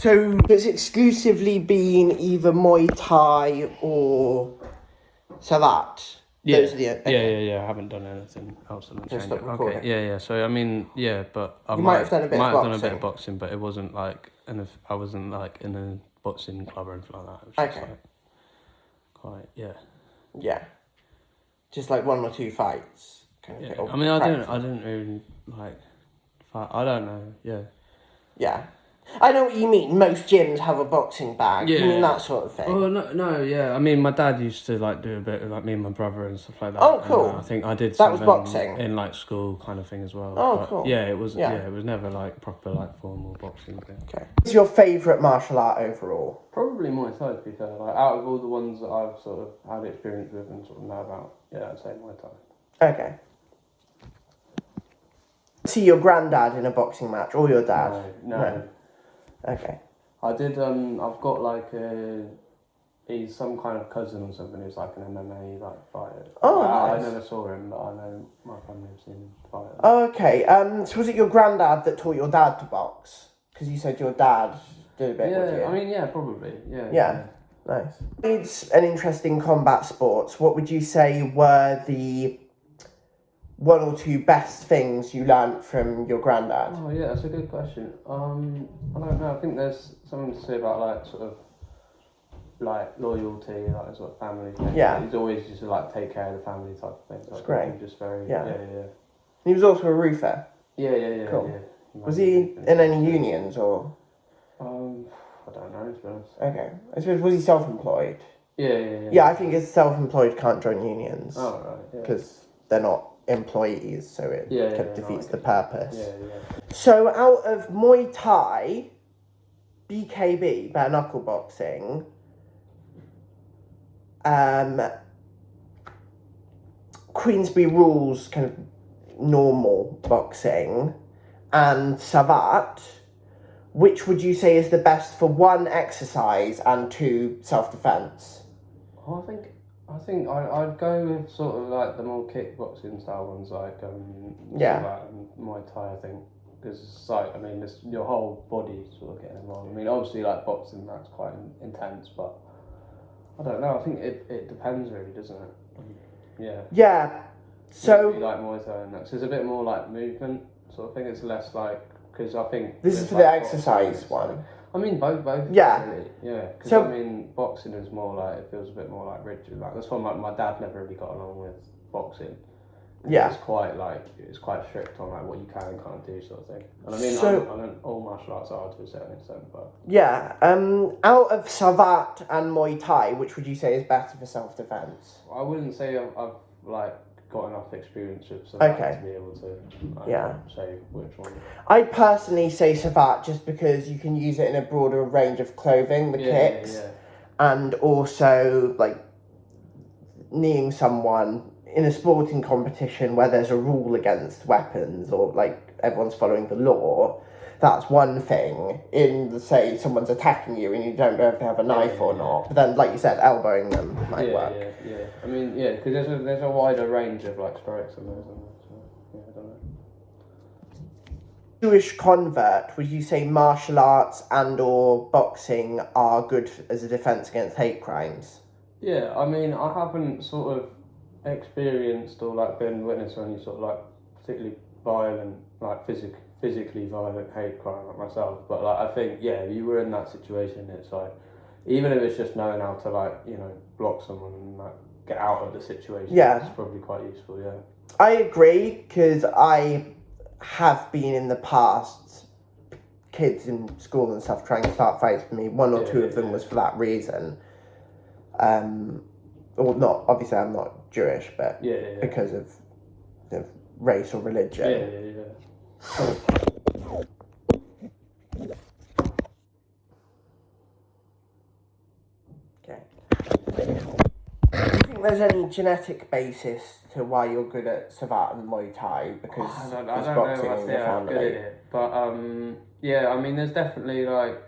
So it's exclusively been either Muay Thai or Savate? Yeah. Those are the, okay. Yeah. I haven't done anything else. Just stop recording. Okay. Yeah. So I mean, yeah, but I might have done a bit of boxing, but it wasn't like, I wasn't like in a boxing club or anything like that. It was just Okay. like quite, yeah. Yeah. Just like 1 or 2 fights. Kind of Yeah. thing, I mean, I didn't really like fight. I don't know. Yeah. Yeah. I know what you mean. Most gyms have a boxing bag. Yeah. You mean that sort of thing? Oh no, yeah. I mean, my dad used to like do a bit of like me and my brother and stuff like that. Oh, cool. And, I think I did. That was boxing in like school kind of thing as well. Oh, but, cool. Yeah, it was. Yeah. Yeah, it was never like proper like formal boxing thing. Okay. What's your favourite martial art overall? Probably Muay Thai, to be fair. Like out of all the ones that I've sort of had experience with and sort of know about, yeah, I'd say Muay Thai. Okay. See your granddad in a boxing match or your dad? No. Okay. I did. I've got like he's some kind of cousin or something who's like an MMA like fighter. Oh, I nice. never saw him, but I know my family have seen him fight. Okay. So was it your granddad that taught your dad to box? Because you said your dad did a bit with you. Yeah, I mean, yeah, probably. Yeah. Nice. It's an interesting combat sports. What would you say were the 1 or 2 best things you learnt from your granddad? Oh yeah, that's a good question. I don't know. I think there's something to say about like sort of like loyalty, like sort of family thing. Yeah. He's always just to like take care of the family type of thing. That's great. He's just very Yeah. yeah. He was also a roofer. Yeah. Cool. Yeah. Was he in any unions or? I don't know, to be honest. Okay. I suppose, was he self-employed? Yeah. Yeah, I think it's self-employed can't join unions. Oh right. Because they're not employees, so it defeats the purpose. Yeah. So out of Muay Thai, BKB, bare knuckle boxing, Queensberry rules kind of normal boxing, and Savate, which would you say is the best for 1, exercise, and 2, self-defense? Oh, I think I'd go with sort of like the more kickboxing style ones, like Savate and Muay Thai. I think because it's like, I mean, your whole body sort of getting involved. I mean, obviously like boxing, that's quite intense, but I don't know. I think it depends really, doesn't it? Yeah. Yeah. So maybe like Muay Thai and that. So it's a bit more like movement sort of thing. It's less like, because I think this is for the exercise one. I mean, both. Yeah. Really. Yeah. Because So, I mean, boxing is more like, it feels a bit more like rigid. Like that's why my dad never really got along with boxing. Yeah. It's quite strict on like what you can and can't do, sort of thing. And I mean, So, I mean, all martial arts are to a certain extent, but yeah. Out of Savate and Muay Thai, which would you say is better for self-defense? I wouldn't say I've like got enough experience with Savate to be able to say which one. I personally say Savate just because you can use it in a broader range of clothing, the kicks, and also like kneeing someone in a sporting competition where there's a rule against weapons or like everyone's following the law. That's one thing. In say someone's attacking you and you don't know if they have a knife or not. But then, like you said, elbowing them might work. Yeah. I mean, because there's a wider range of like strikes and those. So, I don't know. Jewish convert, would you say martial arts and or boxing are good as a defense against hate crimes? Yeah, I mean, I haven't sort of experienced or like been witness to any sort of like particularly violent, like physically violent hate crime like myself, but like I think if you were in that situation, it's like, even if it's just knowing how to like, you know, block someone and like get out of the situation, it's probably quite useful. I agree, because I have been in the past, kids in school and stuff trying to start fights for me. 1 or 2 of them was for that reason. Or not, obviously I'm not Jewish, but because of race or religion. Okay. Do you think there's any genetic basis to why you're good at Savate and Muay Thai? Because there's boxing in your family. But I mean, there's definitely like,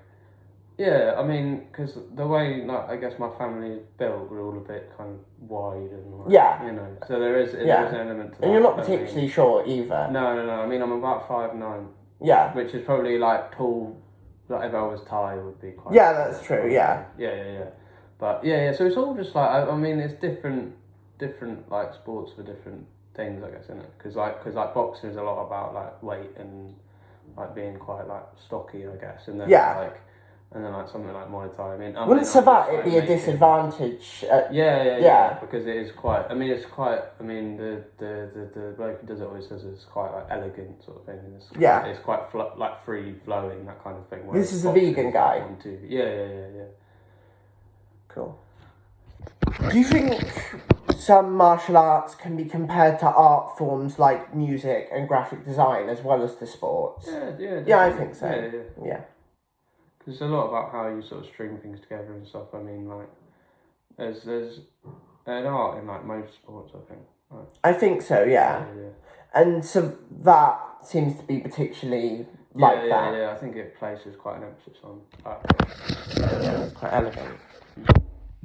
I mean, because the way like I guess my family is built, we're all a bit kind of wide and like, you know, so there is an element to that. And you're not particularly short either. No. I mean, I'm about 5'9". Yeah. Which is probably like tall like if I was Thai, it would be quite. Yeah, that's true. Yeah. Yeah. But yeah. So it's all just like I mean, it's different like sports for different things, I guess, isn't it? Because like boxing is a lot about like weight and like being quite like stocky, I guess, and then like something like Muay Thai. Wouldn't Savate it be a disadvantage? Yeah, because it is quite. I mean, it's quite. I mean, the bloke who does it always says it's quite like elegant sort of thing. It's quite like free flowing, that kind of thing. This is a vegan guy. Yeah. Cool. Do you think some martial arts can be compared to art forms like music and graphic design as well as the sports? Yeah, I think so. Yeah. Because it's a lot about how you sort of string things together and stuff. I mean, like, there's an art in like most sports, I think. Right? I think so, yeah. And so that seems to be particularly like that. Yeah, I think it places quite an emphasis on that. Quite elegant.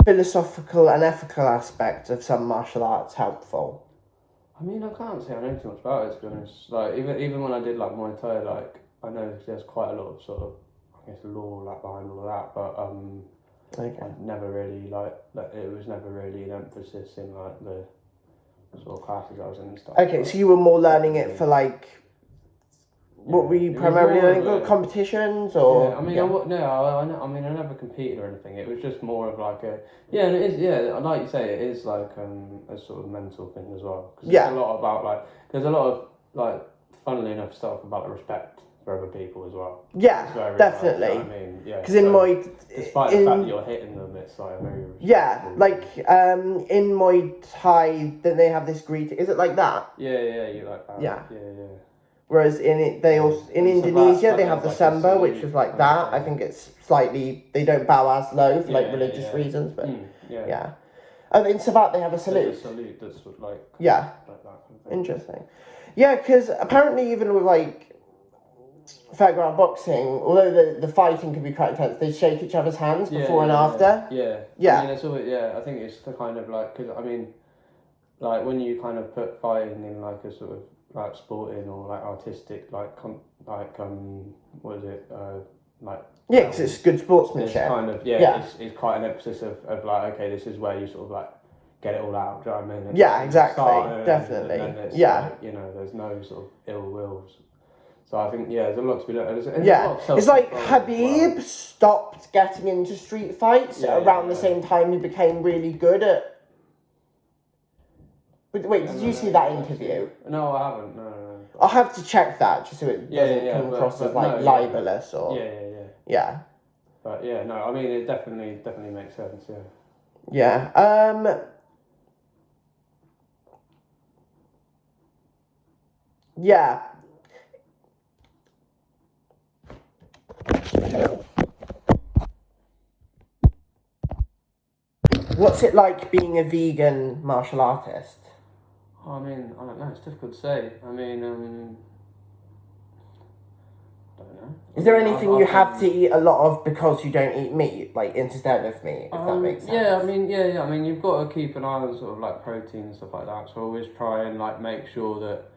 Philosophical and ethical aspects of some martial arts helpful? I mean, I can't say I know too much about it, to be honest. Like, even when I did like Muay Thai, like, I know there's quite a lot of sort of, I guess, law like behind all of that, but I never really like it was never really an emphasis in like the sort of classes I was in and stuff. Okay, so you were more learning it for like, what were you primarily learning? Competitions or? Yeah, I mean, I mean, I never competed or anything. It was just more of like and it is, like you say, it is like a sort of mental thing as well. Cause there's a lot about there's a lot of like, funnily enough, stuff about the respect for other people as well. Yeah, definitely. I mean, because in Muay, despite the fact that you're hitting them, it's like very. Yeah, like in Muay Thai, then they have this greeting. Is it like that? Yeah, you like that. Yeah. Yeah. Whereas in Indonesia they have the samba, which is like that. I think it's slightly, they don't bow as low for like religious reasons, but yeah. And in Savate they have a salute. There's a salute that's like like that kind of thing. Interesting. Yeah, because apparently even with like fairground boxing, although the fighting can be quite intense, they shake each other's hands before and after. Yeah. I mean, it's always, I think it's the kind of like, because I mean, like when you kind of put fighting in like a sort of like sporting or like artistic, like what is it, like. Yeah, because it's good sportsmanship. It's kind of it's quite an emphasis of like, okay, this is where you sort of like get it all out. Do you know what I mean? Exactly, definitely. And it's like, there's no sort of ill wills. So I think there's a lot to be learned. It's like Khabib stopped getting into street fights around the same time he became really good at. Wait, did you see that interview? No, I haven't. No. I'll have to check that just so it doesn't come across as like libelous or. Yeah. But I mean, it definitely makes sense. Yeah. Yeah. What's it like being a vegan martial artist? I mean, I don't know. It's difficult to say. I mean, I don't know. Is there anything you have to eat a lot of because you don't eat meat, like instead of meat, if that makes sense? Yeah, I mean, you've got to keep an eye on sort of like protein and stuff like that. So I always try and like make sure that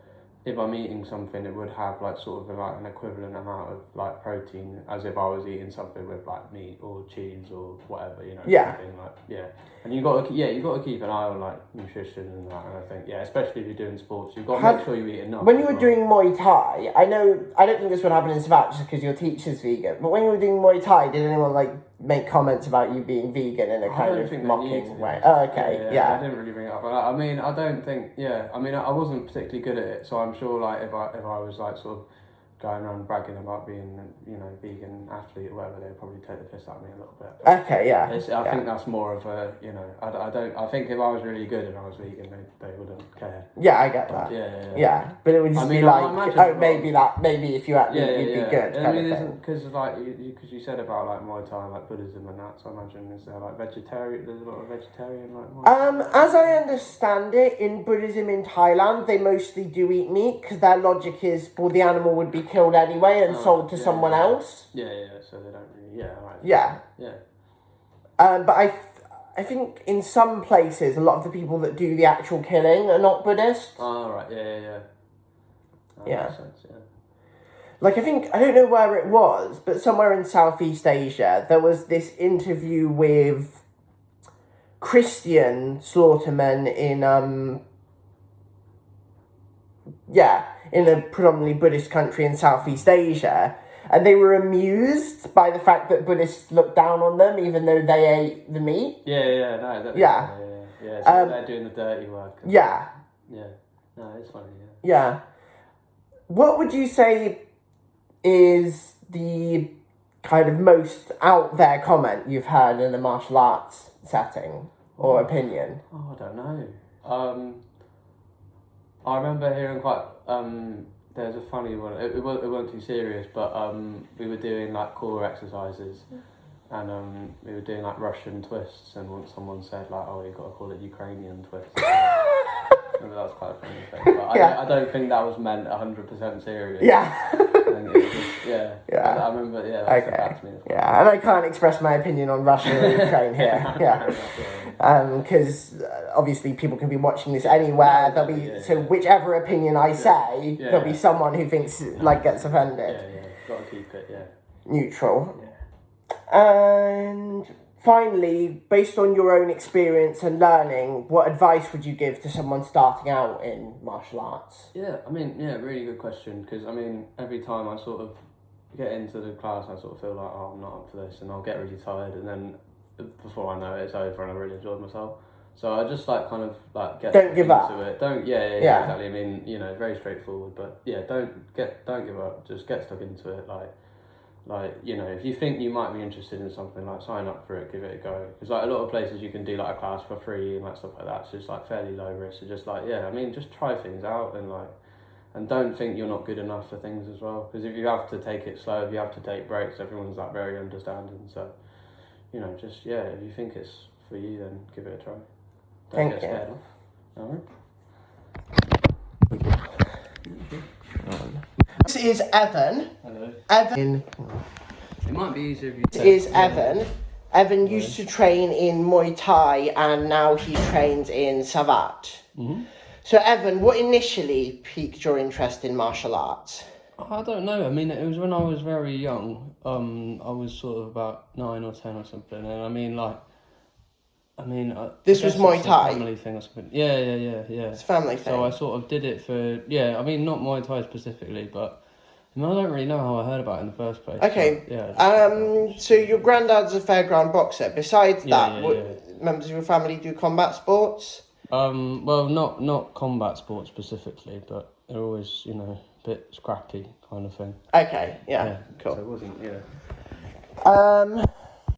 if I'm eating something, it would have like sort of like an equivalent amount of like protein as if I was eating something with like meat or cheese or whatever, something like, and you got to keep an eye on like nutrition and that, and I think especially if you're doing sports, you've got to make sure you eat enough. When you were doing Muay Thai, I don't think this would happen in Savate just because your teacher's vegan, but when you were doing Muay Thai, did anyone like make comments about you being vegan in a kind of mocking way? Oh, okay, I didn't really bring it up. I mean, I don't think. I mean, I wasn't particularly good at it, so I'm sure like if I was like sort of going around bragging about being vegan athlete or whatever, they'd probably take the piss out of me a little bit. But okay, I think that's more of a I think if I was really good and I was vegan, they wouldn't care. Yeah, I get that. Yeah, but it would just be like, maybe if you actually you'd be good. I mean, because like you said about like Muay Thai, like Buddhism and that, so I imagine is there like vegetarian? There's a lot of vegetarian like. As I understand it, in Buddhism in Thailand, they mostly do eat meat because their logic is, well, the animal would be killed anyway and sold to someone else. Yeah. So they don't really. Right. Yeah. But I think in some places, a lot of the people that do the actual killing are not Buddhist. Oh, right. Yeah. That makes sense, like, I don't know where it was, but somewhere in Southeast Asia, there was this interview with Christian slaughtermen in a predominantly Buddhist country in Southeast Asia, and they were amused by the fact that Buddhists looked down on them, even though they ate the meat. Yeah. So they're doing the dirty work. Yeah. Yeah. No, it's funny. Yeah. What would you say is the kind of most out there comment you've heard in a martial arts setting or opinion? Oh, I don't know. I remember hearing quite. There's a funny one. It wasn't too serious, but we were doing like core exercises, and we were doing like Russian twists, and once someone said like, "Oh, you got to call it Ukrainian twist." That was quite a funny thing. But I don't think that was meant 100% serious. Yeah. And it was just, I remember, that stuck to me. Yeah, and I can't express my opinion on Russia or Ukraine here. Yeah. Because obviously people can be watching this anywhere. There'll be so whichever opinion I say, there'll be someone who thinks gets offended. Yeah. Got to keep it. Neutral. Yeah. And finally, based on your own experience and learning, what advice would you give to someone starting out in martial arts? Yeah, really good question, because, every time I sort of get into the class, I sort of feel like, oh, I'm not up for this, and I'll get really tired, and then before I know it, it's over, and I really enjoyed myself. So I just, get Don't give up. into it. Don't, exactly. Very straightforward, but, don't give up, just get stuck into it, if you think you might be interested in something, sign up for it, give it a go. Because a lot of places you can do a class for free and stuff like that. So it's fairly low risk. So just just try things out and don't think you're not good enough for things as well. Because if you have to take it slow, if you have to take breaks, everyone's very understanding. So if you think it's for you, then give it a try. Don't get scared off. Alright. This is Evan. Hello. Evan. It might be easier if you. This is Evan. Evan used to train in Muay Thai and now he trains in Savate. Mm-hmm. So Evan, what initially piqued your interest in martial arts? I don't know. It was when I was very young. I was sort of about 9 or 10 or something, and this was Muay Thai? Family thing or something. Yeah. It's a family thing. So I sort of did it for, not Muay Thai specifically, but I don't really know how I heard about it in the first place. Okay. But, so your granddad's a fairground boxer. Besides that, members of your family do combat sports? Well, not combat sports specifically, but they're always, a bit scrappy kind of thing. Okay, yeah. Cool. So it wasn't,